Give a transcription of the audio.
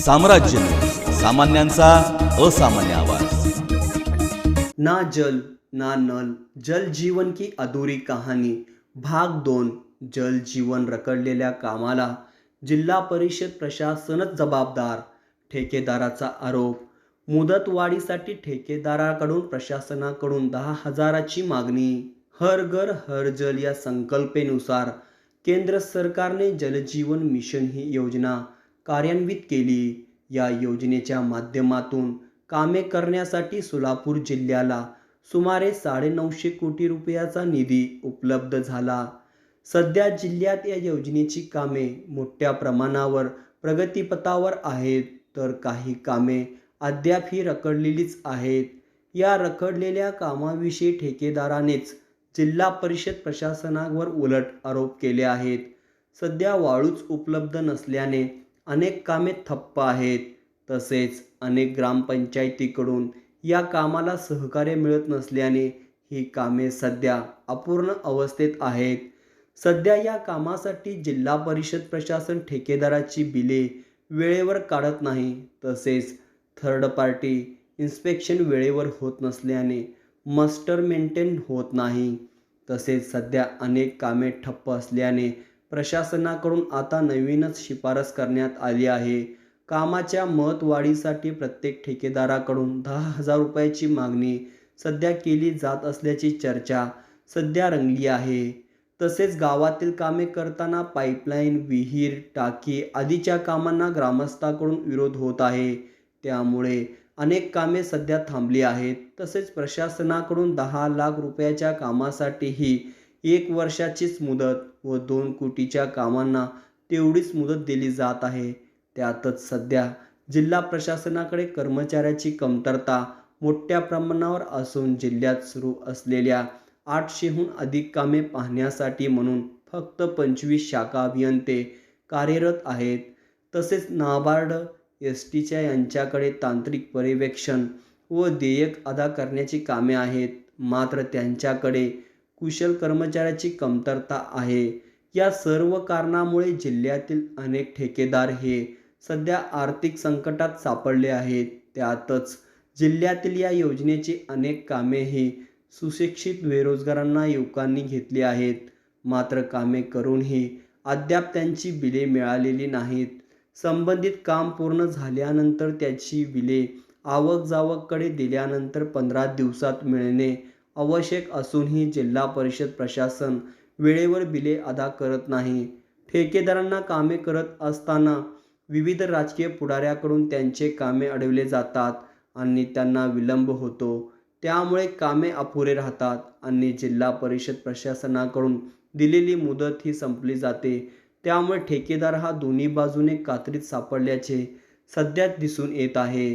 साम्राज्य न्यूज, सामान्यांचा असामान्य आवाज। ना जल ना नल, जल जीवन की अधूरी कहानी भाग 2। जल जीवन रखडलेल्या कामाला जिल्हा परिषद प्रशासनच जबाबदार, ठेकेदाराचा आरोप। मुदतवाढीसाठी ठेकेदाराकडून प्रशासनाकडून 10,000ची मागणी। हर घर हर जल या संकल्पनेनुसार केंद्र सरकारने जलजीवन मिशन ही योजना कार्यान्वित केली। या योजनेच्या माध्यमातून कामे करण्यासाठी सोलापूर जिल्ह्याला सुमारे 950 कोटी रुपयाचा निधी उपलब्ध झाला। सध्या जिल्ह्यात या योजनेची कामे मोठ्या प्रमाणावर प्रगतीपथावर आहेत, तर काही कामे अद्यापही रखडलेलीच आहेत। या रखडलेल्या कामाविषयी ठेकेदारानेच जिल्हा परिषद प्रशासनावर उलट आरोप केले आहेत। सध्या वाळूच उपलब्ध नसल्याने अनेक कामे ठप्प आहेत, तसेच अनेक ग्रामपंचायतीकडून या कामाला सहकार्य मिळत नसल्याने ही कामे सध्या अपूर्ण अवस्थेत आहेत। सध्या या कामासाठी जिल्हा परिषद प्रशासन ठेकेदाराची बिले वेळेवर काढत नाही, तसेच थर्ड पार्टी इन्स्पेक्शन वेळेवर होत नसल्याने मस्टर मेंटेन होत नाही। तसेच सध्या अनेक कामे ठप्प असल्याने प्रशासनाकडून आता नवीनच शिफारस करण्यात आली आहे। कामाच्या मुदतवाढीसाठी प्रत्येक ठेकेदाराकडून 10,000 रुपयाची मागणी सध्या केली जात असल्याची चर्चा सध्या रंगली आहे। तसेच गावातील कामे करताना पाईपलाईन, विहीर, टाकी आदीच्या कामांना ग्रामस्थांकडून विरोध होत आहे, त्यामुळे अनेक कामे सध्या थांबली आहेत। तसेच प्रशासनाकडून 10 लाख रुपयाच्या कामासाठीही 1 वर्षाचीच मुदत व 2 कोटीच्या कामांना तेवढीच मुदत दिली जात आहे। त्यातच सध्या जिल्हा प्रशासनाकडे कर्मचाऱ्याची कमतरता मोठ्या प्रमाणावर असून जिल्ह्यात सुरू असलेल्या 800हून अधिक कामे पाहण्यासाठी म्हणून फक्त 25 शाखा अभियंते कार्यरत आहेत। तसेच नाबार्ड, एसटीच्या यांच्याकडे तांत्रिक पर्यवेक्षण व देयक अदा करण्याची कामे आहेत, मात्र त्यांच्याकडे कुशल कर्मचाऱ्याची कमतरता आहे। या सर्व कारणामुळे जिल्ह्यातील अनेक ठेकेदार हे सध्या आर्थिक संकटात सापडले आहेत। त्यातच जिल्ह्यातील या योजनेची अनेक कामे ही सुशिक्षित बेरोजगारांना युवकांनी घेतली आहेत, मात्र कामे करूनही अद्याप त्यांची बिले मिळालेली नाहीत। संबंधित काम पूर्ण झाल्यानंतर त्याची बिले आवक जावककडे दिल्यानंतर 15 दिवसात मिळणे आवश्यक असूनही जिल्हा परिषद प्रशासन वेळेवर बिले अदा करत नाही। ठेकेदारांना कामे करत असताना विविध राजकीय पुढाऱ्याकडून त्यांचे कामे अडवले जातात आणि त्यांना विलंब होतो, त्यामुळे कामे अपुरे राहतात आणि जिल्हा परिषद प्रशासनाकडून दिलेली मुदत ही संपली जाते। त्यामुळे ठेकेदार हा दोन्ही बाजूने कात्रीत सापडल्याचे सध्या दिसून येत आहे।